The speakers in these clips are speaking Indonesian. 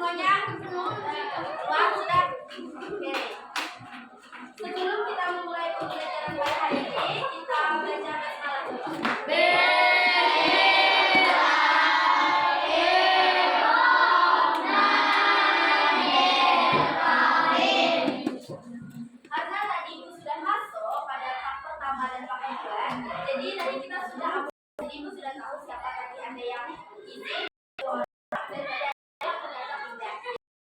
semuanya? Keluar sudah? Oke. Sebelum kita memulai pembelajaran pada hari ini, kita baca basmalah dulu. Karena tadi Ibu sudah masuk pada tahap pertama dan tahap kedua, jadi tadi kita sudah jadi Ibu sudah tahu siapa tadi Anda yang isi.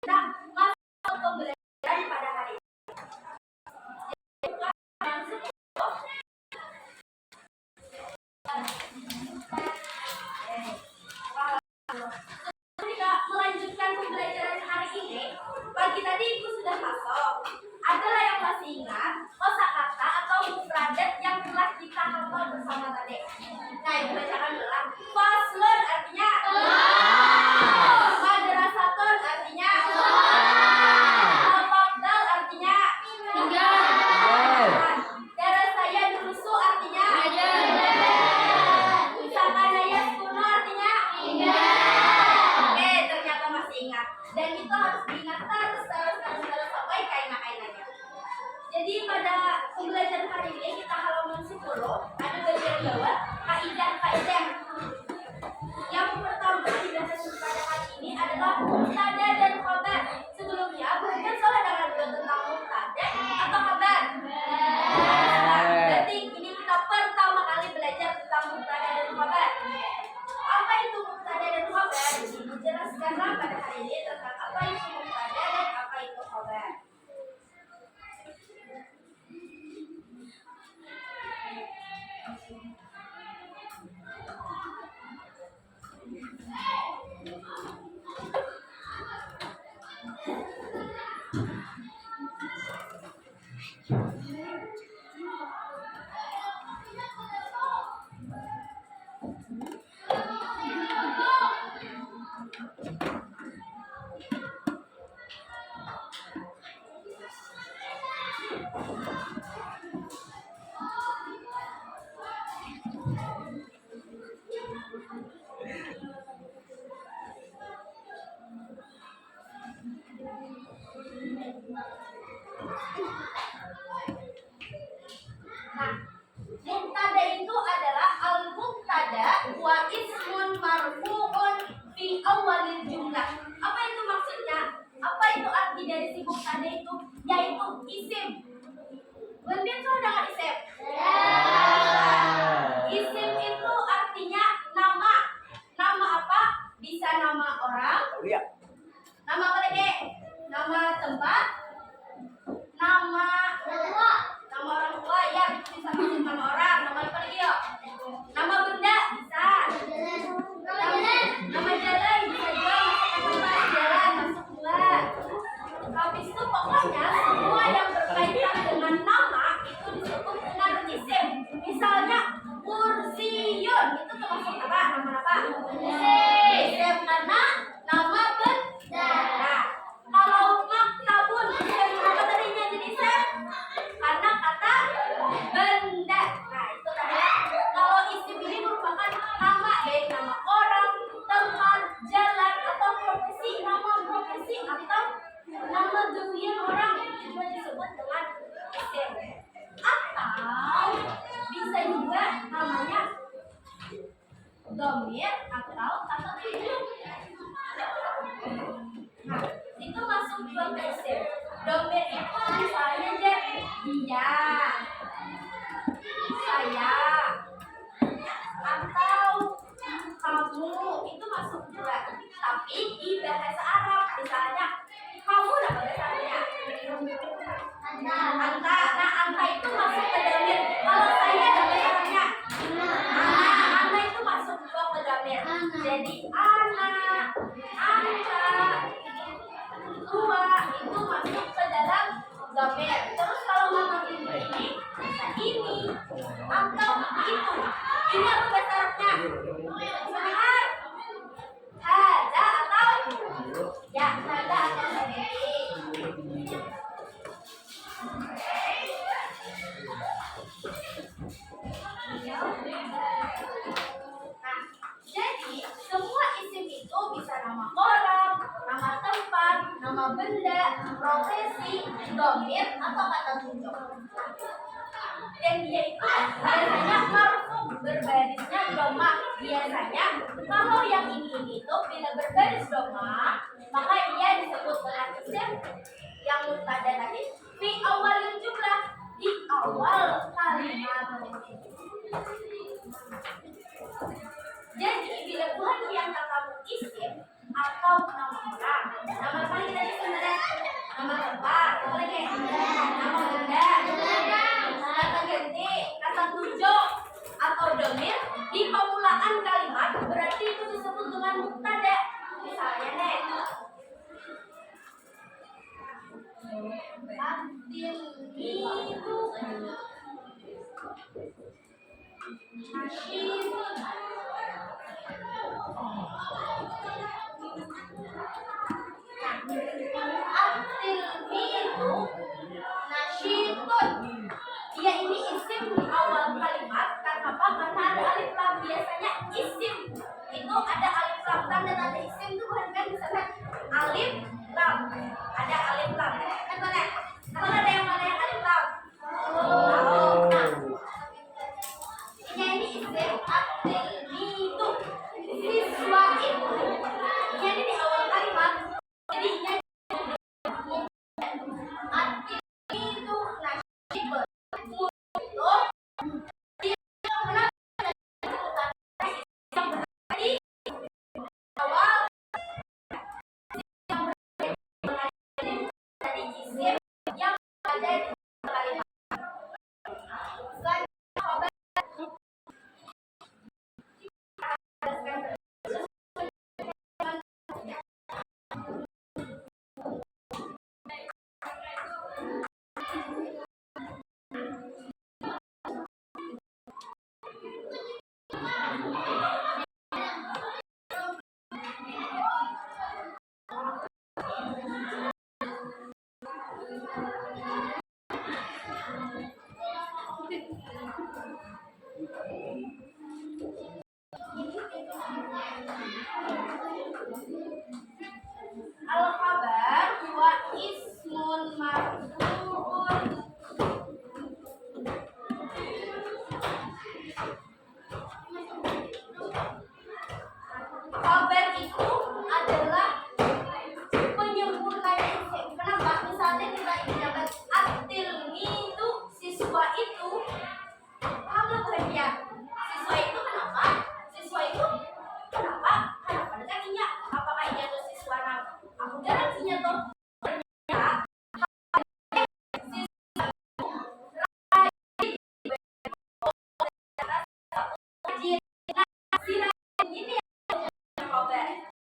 Nah, masuk pembelajaran pada hari ini. Kita melanjutkan pembelajaran hari ini. Pagi tadi Ibu sudah masuk. Adalah yang masih ingat kosakata atau mufradat yang telah kita hafal bersama tadi. Nah, Ibu bacakan ulang. Faslun artinya madrasatun artinya al-fadl artinya darasaya durusu artinya sakanaya kuno artinya oke, ternyata masih ingat. Dan itu harus diingat terus sampai kainah-kainahnya. Jadi pada pembelajaran hari ini kita halaman 10 ada bagian bawah kaidah-kaidah. Yang pertama dibahas pada hari ini adalah mubtada dan khabar. Sebelumnya bukan salah dengan dulu tentang mubtada atau khabar. Berarti ini kita pertama kali belajar tentang mubtada dan khabar. Apa itu mubtada dan khabar? Dijelaskanlah pada hari ini tentang apa itu mubtada dan apa itu khabar. Nah, mubtada itu adalah al-mubtada wa ismun marfu'un fi awalil jumlah. Apa itu maksudnya? Apa itu arti dari si mubtada itu? Yaitu isim. Berarti itu dengan isim. Isim itu artinya nama. Nama apa? Bisa nama orang. Nama apa lagi? Nama tempat. Nama orang tua ya, bisa masuk nama orang. Nama apa lagi ya? Nama benda bisa. Nama jalan bisa juga masuk tempat jalan, masuk bulan. Habis itu pokoknya semua yang berkaitan dengan nama itu disebut dengan isim. Misalnya kursiun itu termasuk apa? Nama apa? Isim karena nama benda. Nah, kalau maktabun isim apa tadinya jadi isim? Karena kata benda. Nah, itu tadi. Kalau isim ini merupakan nama, baik nama orang, tempat, jalan, atau profesi, nama profesi atau nama dunian orang itu disebut dengan isim. Atau bisa juga namanya dhamir atau kata tujuh. Nah, itu masuk juga ke isim. Dhamir itu misalnya aja dia, saya, atau kamu itu masuk juga. Tapi di bahasa Arab misalnya kamu dapat bahasa Arabnya anta. Nah, anta itu masuk ke dhamir. Kalau saya dapat bahasa Arabnya anta itu masuk juga ke dhamir. Jadi anak, anta, tua itu masuk ke dalam dhamir. Terus kalau mama ini nama benda, profesi, domir, atau kata tunjuk. Dan dia itu biasanya marfu, berbarisnya doma. Biasanya kalau yang ini itu bila berbaris doma, maka ia disebut dengan isim yang mubtada tadi fi awalil jumlah, di awal kalimat. Jadi bila Tuhan yang kamu isim atau nama orang, nama paling kita sebenarnya nama tempat, apa lagi? Nama benda, kata ganti, kata tunjuk, atau domir di pemulaan kalimat, berarti itu disebut dengan mubtada. Misalnya nih, Abdil itu nasyidun. Abdil itu nasyidun. Dia ini isim di awal kalimat. Karena apa? Karena ada alif lam. Biasanya isim itu ada alif lam. Tanda tanda isim itu bukan kan misalnya alif lam. Ada alif lam. Kan mana? Kalau ada yang mana yang alif lam? Oh. Nah, ini isim abdil itu siswa itu. Jadi di awal kalimat. Jadi ini abdil itu nasyidun. Al-khabar wa ismun marfu'un. Khabar itu adalah penyempurna isim. Kenapa? Misalnya kita ingatkan abdil itu siswa itu. Kamu kerja. Siswa itu kenapa? Siswa itu kenapa? Kenapa dekatnya? Apakah ia tuh siswa nama? Aku garansinya tuh.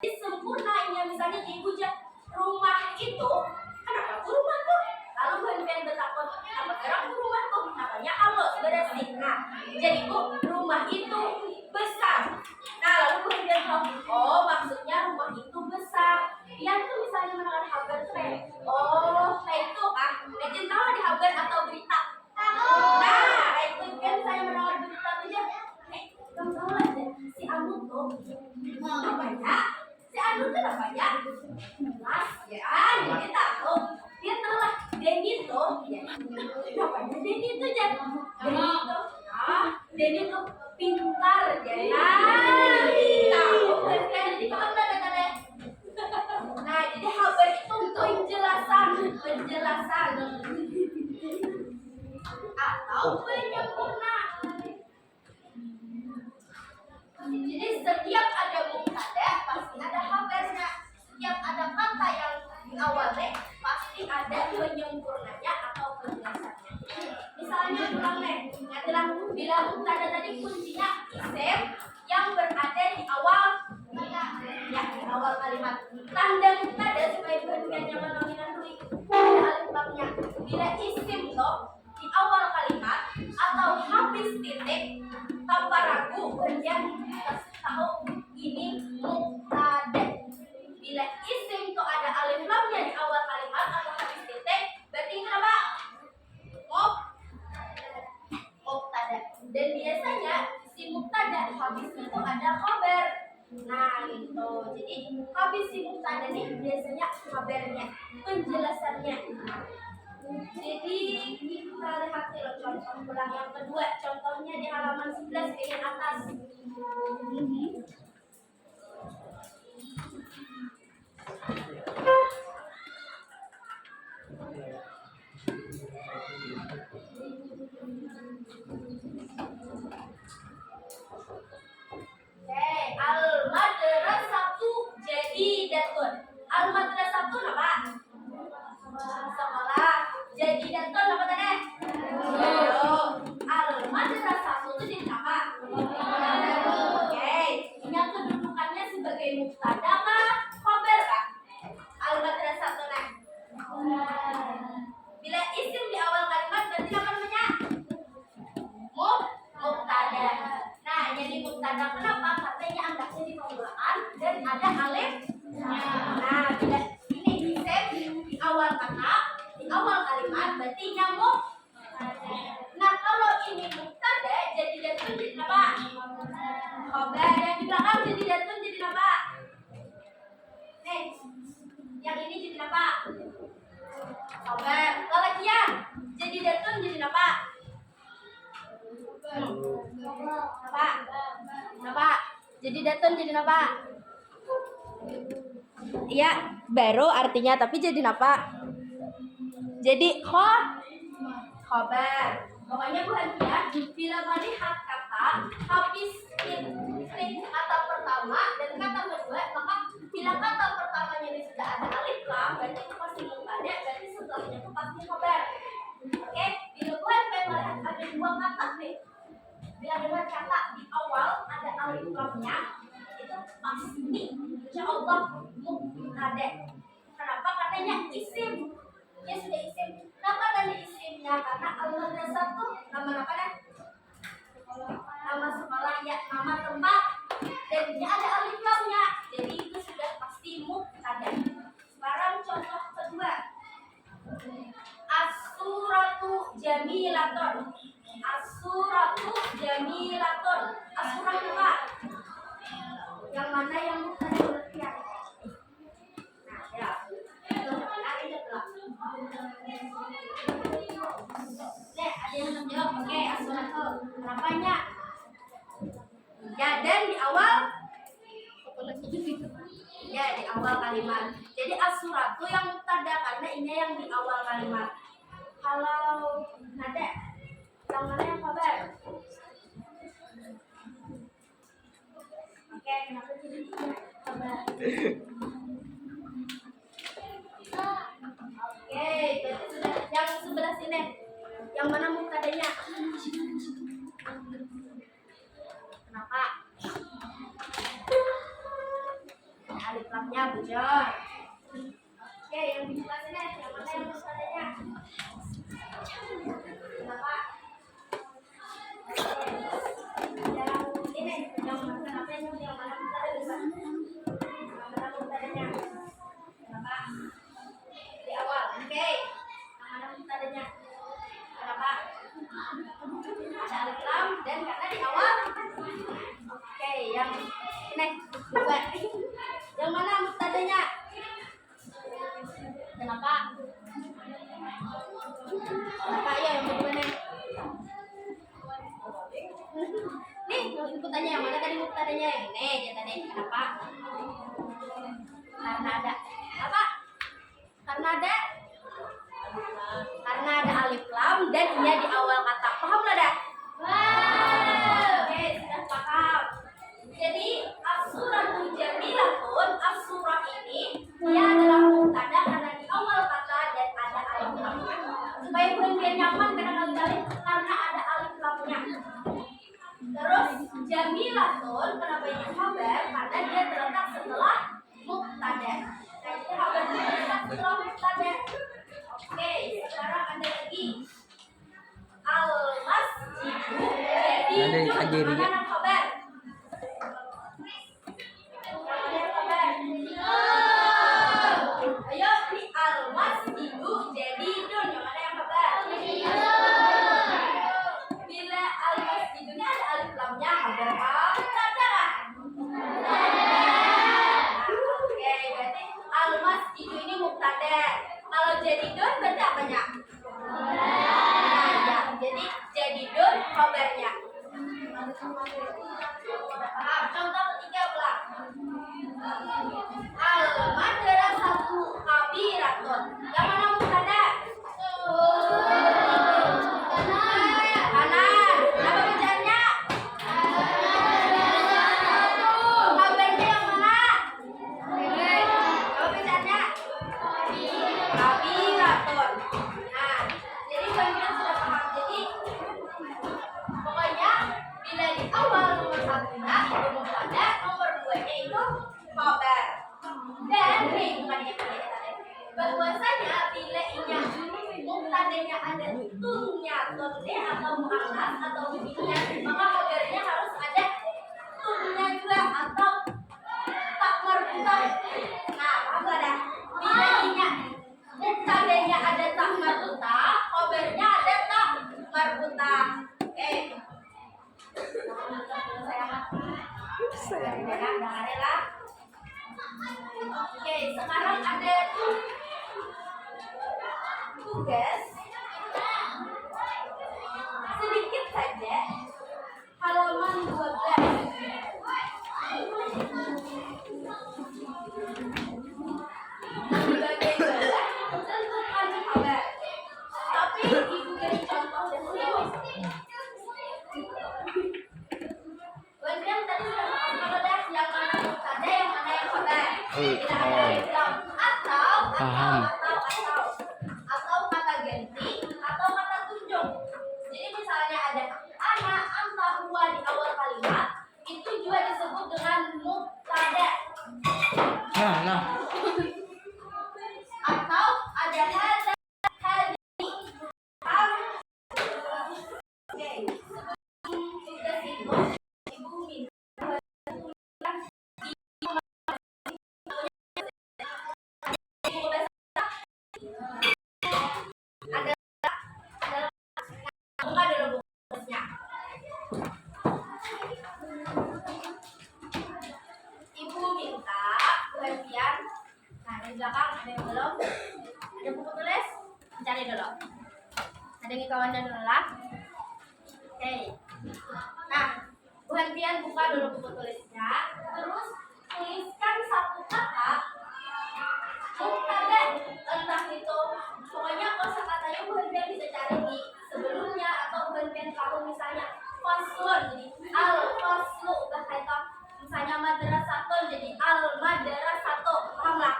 Sempurnanya misalnya dipuja rumah itu, kenapa tuh rumah tuh? Lalu bagian bertakon, apa gerak rumah tuh? Namanya halus berarti. Nah, jadi rumah itu besar. Nah, lalu kemudian oh maksudnya rumah itu besar. Yang tuh misalnya mendengar kabar tuh kayak, oh, nah itu legend tahu di kabar atau berita. Nah, itu kan saya mendengar berita tuh dia, kamu tahu aja si Anu tuh namanya. Si Anu tuh namanya Mas, ya, jadi tahu. Dia tahu lah, Denny tuh, ya, namanya Denny tuh jadi Denny tuh, Denny tuh pintar, jadi tahu kan di mana katanya. Nah, jadi kabar itu penjelasan atau penyempurna. Jadi setiap ada mubtada pasti ada kabarnya. Setiap ada kata yang diawali pasti ada penyempurnanya atau penjelasannya. Misalnya ulang nih, adalah bila mubtada tadi kuncinya isim yang berada di awal ya di awal kalimat. Tanda mubtada supaya bukan yang mendominan dulu ada alif lamnya. Bila isim loh di awal kalimat atau habis titik tanpa ragu kemudian tahu ini mubtada. Bila isim itu ada alif lamnya di awal kalimat atau habis titik, berarti ini apa? Mubtada. Dan biasanya si mubtada habis itu ada khabar. Nah, gitu. Jadi habis si mubtada nih biasanya kabarnya, penjelasannya. Jadi kita lihat dulu contoh ulang yang kedua. Contohnya di halaman 11 bagian atas. Al-madrasatu jadidatun. Al-madrasatu apa? Sekolah. Jadidatun apa tadi? Baru. Al-madrasatu itu jadi apa? Oke. Yang kedudukannya sebagai mubtada kah? Khabar kah? Al-madrasatu nah. Bila isim di awal kalimat berarti apa namanya? Mubtada. Nah, jadi mubtada kenapa? Katanya andaknya di permulaan dan ada alif. Nah, bila ini isim di awal kata, di awal kalimat berarti nyamuk. Nah, kalau ini mubtada jadi datun jadi apa? Khabar. Yang di belakang jadi datun jadi apa? Nih, yang ini jadi apa? Khabar. Lalakian jadi datun jadi apa? Apa? Apa? Jadi datun jadi apa? Iya, baru artinya tapi jadi apa? Jadi khobar. Pokoknya bukan ya. Bila melihat kata habis kata pertama dan kata kedua, maka bila kata pertamanya ini sudah ada alif lam, berarti itu pasti mubtada, berarti setelahnya itu pasti khobar. Oke, bila bukan melihat ada dua kata nih. Bila dengan kata di awal ada alif lamnya, itu pasti insya Allah mubtada. Kenapa? Katanya isim. Ya sudah isim. Kenapa tadi isimnya? Karena al-madrasah tuh nama apa dah? Nama sekolah ya, nama tempat. Dan dia ada alif lamnya. Jadi itu sudah pasti mubtada. Sekarang contoh kedua. As-suratu jamilatun. As-suratu jamilatun. As-surah apa? Yang mana yang mubtada? Nah, ya. Ada yang menjawab, oke, as-suratu. Kenapanya? Ya, dan di awal ya, di awal kalimat. Jadi as-suratu yang mubtada karena ini yang di awal kalimat. Kalau nada yang mana yang khabar? Oke, kenapa jadi khabar? Oke, berarti sudah yang sebelah sini. Yang mana mubtadanya? Kenapa? Alif lamnya bocor. Oke, yang di sebelah sini yang mana yang mubtadanya? Kenapa? Yang ini, yang mana mubtadanya? Yang mana mubtadanya? Kenapa? Di awal, oke. Yang mana mubtadanya? Kenapa? Ada alif lam dan karena di awal. Oke, yang ini dua. Yang mana mubtadanya? Kenapa? Kenapa ya yang kedua nih? Nih, inputannya yang mana tadi mubtadanya? Ini dia tadi. Kenapa? Karena ada apa? Karena ada alif lam dan ia di awal kata. Paham nggak dah? Oke, sudah paham. Jadi as-suratu jamilatun, as-surah ini dia adalah mubtada karena di awal kata itu ini mubtada. Kalau jadidun berarti apanya? Nah, ya. Jadi jadidun khabarnya. Contoh ketiga ulang. Al-madrasatu kabiratun. Yang mana mubtada? Kanan. Apa bacaannya? Kabarnya yang mana? Apa bacaannya? Kabiratun. Nah, jadi kalian sudah paham. Jadi pokoknya bila di awal nomor satunya itu mubtada, nomor duanya itu khabar. Dan bukannya bahwasanya bila inya mubtadanya ada tungnya tonde atau muannas atau mudhinya, maka khabarnya harus ada tungnya juga atau tak marbutah. Nah, paham gak dah? Bila inya mubtadanya ada tak marbutah, khabarnya ada tak marbutah. Oke, sekarang ada tugas sedikit saja, halaman 12. Di bagian bawah tentukan khabar. Tapi ibu beri contoh dahulu. Kemudian tadi sudah paham kalau dah yang mana mubtada, yang mana yang khabar. Kita ada bilang atau kata ganti atau kata tunjuk. Jadi misalnya ada ana, anta, huwa di awal kalimat, itu juga disebut dengan mubtada. Nah. Atau ada hadza, hadhi, am. Oke, sebelum tugas itu ibu minta ibu minta perhatian. Nah, di belakang ada yang belum, ada buku tulis, cari dulu. Ada yang kawannya dulu lah. Oke. Nah, perhatian, buka dulu buku tulisnya. Terus tuliskan satu kata mubtada, entah itu pokoknya kosakatanya perhatian bisa cari di sebelumnya atau perhatian kamu misalnya faslun, jadi al faslu, udah kayak misalnya madrasatun jadi al madrasatu, paham lah?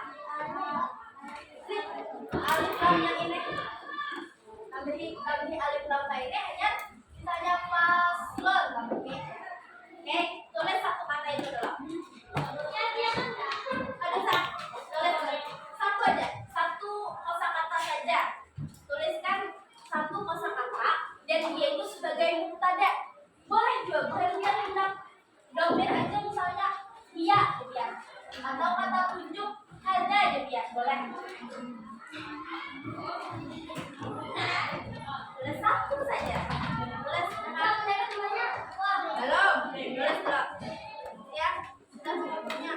Alif lam yang ini tambahi alif lam lainnya hanya misalnya faslun, tambahi. Oke, tulis satu kata itu dulu. Ada tulis satu aja, satu kosakata saja. Tuliskan satu kosakata dan dia itu sebagai mubtada. Boleh juga perhatian bilang domir aja misalnya iya biar, atau kata tunjuk ada aja biar, boleh. Tulis satu saja. Tulis belum, tulis belum. Ya, sudah semuanya.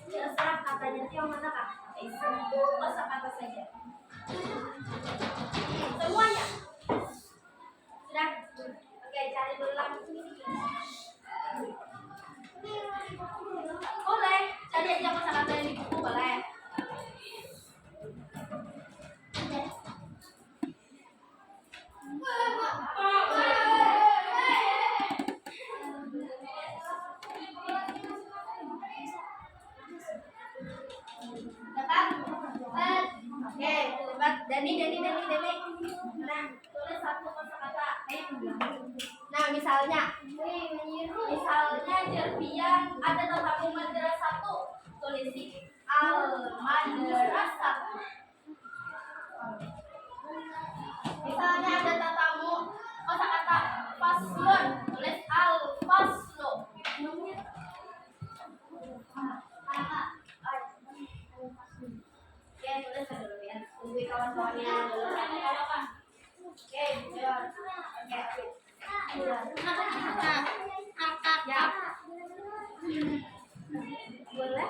Terserah katanya itu yang mana kak? Satu kosakata saja. Semuanya. Sudah. Oke, cari dulu lagi. Boleh, cari aja kosakata yang di buku, boleh. Dapat? Oke, dapat. Dani. Nah, tulis satu kosakata. Nah, misalnya Jerbian ada tetamu madrasatu, tulis di al madrasatu. Misalnya ada tetamu kosakata faslun, tulis al faslu. Oke, tulis dulu ya. Tunggu kawan-kawannya dulu. Oke, ya. Boleh?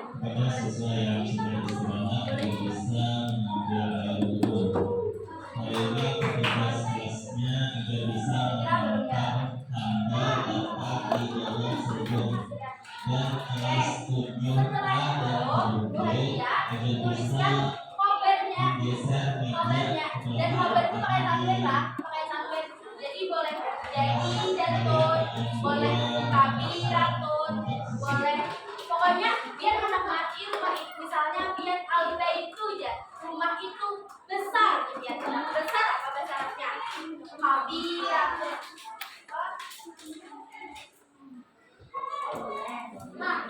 siswa yang sudah istirahat agar bisa mengambil air wudhu. Hari ini tugas kelasnya juga bisa mengantar tanda tapak di dalam sudut dan kelas 7A dan 7B agar bisa menggeser meja dan mobil itu pakai tangan lah, pakai tangan. Jadi boleh jadi jatuh, boleh kaki ratun, boleh pokoknya biar anak mati rumah itu, misalnya biar Alda itu ya rumah itu besar gitu ya, besar apa besarnya kaki ratun. Nah,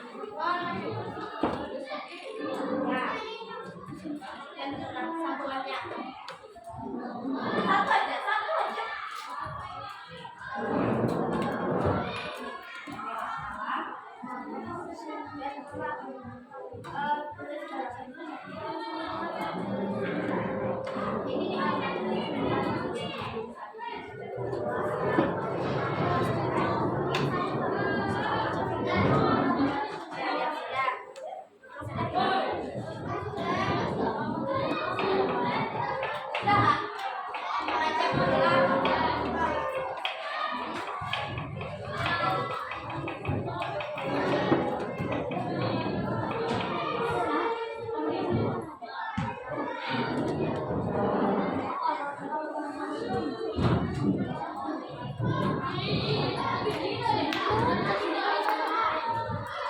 dan satuannya satu aja, satu aja.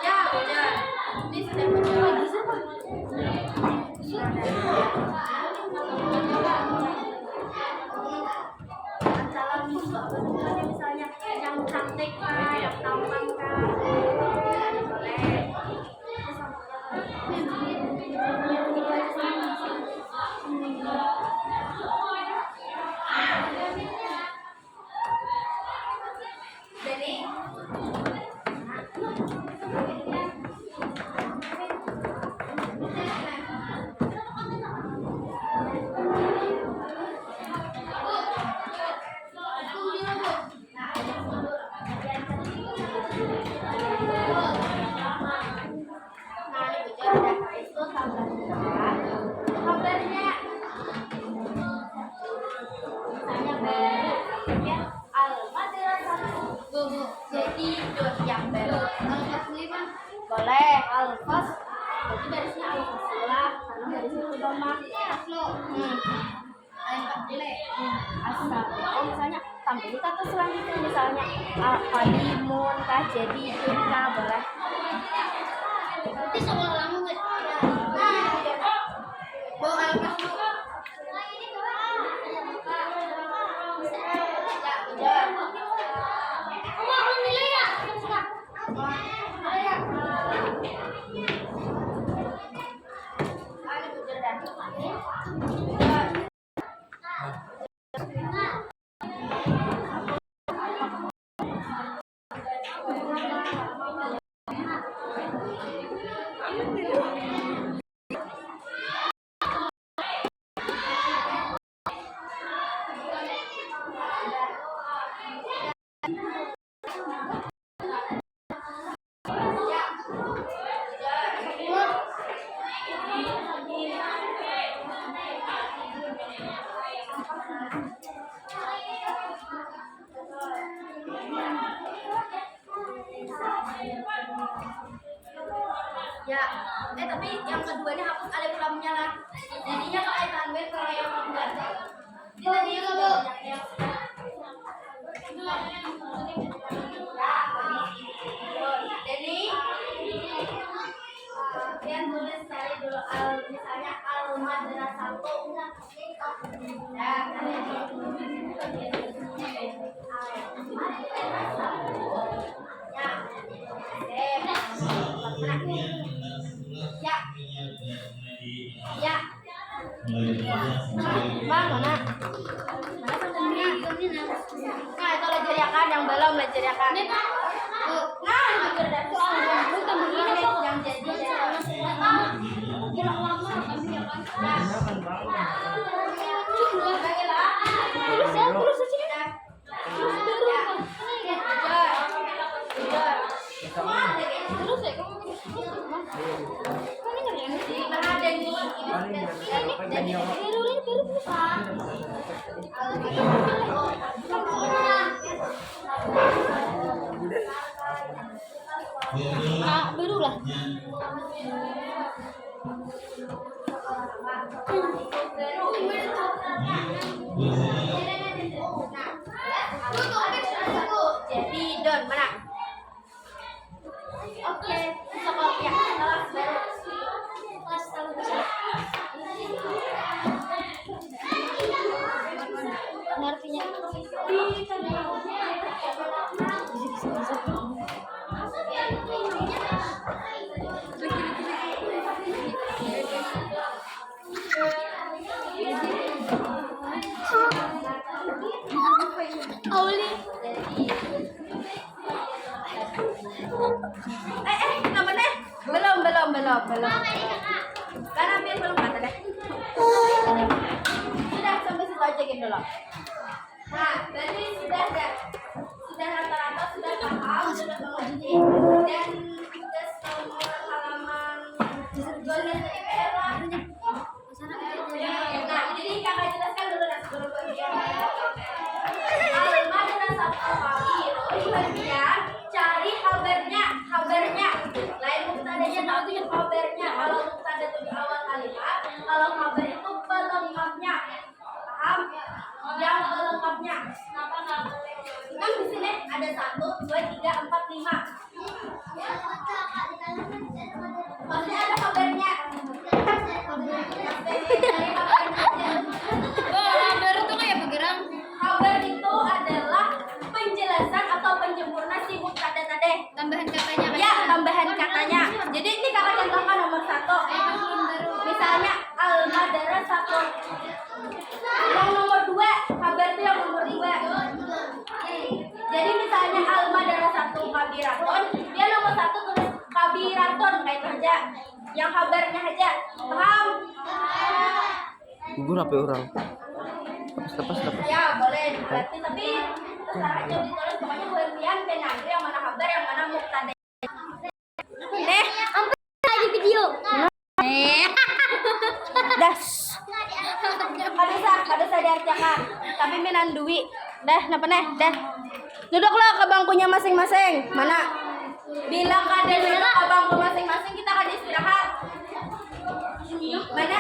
Ya, udah. Ini sudah berjalan. Salam juga misalnya yang cantik kah, yang tampan kah, boleh. Jadi kabarnya misalnya baru jadi dot yang baru boleh alfas jadi dari sini alfas lah karena dari sini domah asal oh misalnya tambah kata selanjutnya misalnya padimun kah jadi kita boleh nanti soal lama nggak bawa alfas ya, tapi yang keduanya hapus alif lamnya lah. Jadinya pakai tanwin kalau yang kedua. Jadinya kalau jadi kalian tulis cari dulu misalnya al madrasatu. Ya, ya. Bang, mana? Nah, itu lejeriakan yang belum lejeriakan. Nah, bukan begini yang jadi. Terus aja. Terus ya, kamu Biru lah. Jadi Don mana? Oke, sekolah ya, kelas baru. Kelas tahun Narfinya Auli. Namanya belum. Kan ambil belum kata deh. Sudah sampai situ aja gitu loh. Nah, jadi sudah rata-rata sudah paham, sudah mengerti dan tugas nomor halaman 12 IPR lah. Nah, jadi kakak jelaskan dulu lah sebelum bagian Alma dengan satu kali bagian cari kabarnya. Lain muktadanya tahu tuh yang kabarnya. Kalau muktada itu di awal kalimat, kalau kabar itu pelengkapnya. Paham? Yang pelengkapnya. Kan di sini ada 1, 2, 3, 4, 5. Maksudnya ada kabarnya. Kabar itu kayak bergerak. Kabar itu adalah penjelasan atau penyempurna si mubtada tadi. Tambahan katanya kan? Ya, tambahan katanya. Jadi ini kakak contohkan nomor 1. Misalnya al-madarah 1. Yang nomor 2, kabar itu yang nomor 2. Jadi misalnya al-madarah 1 kabiraton, dia nomor 1 tulis kabiraton kayak itu aja. Yang kabarnya aja. Paham? Gugur HP orang. Lepas. Ya, boleh diganti tapi terserah aja ditulis pokoknya kalian penagih yang mana kabar, yang mana mubtada. Lagi video. Das. Kada saya diartikan. Tapi minandui. Dah, napa nih? Dah. Duduklah ke bangkunya masing-masing. Mana? Bila kada duduk ke bangku masing-masing kita kada istirahat. Mana?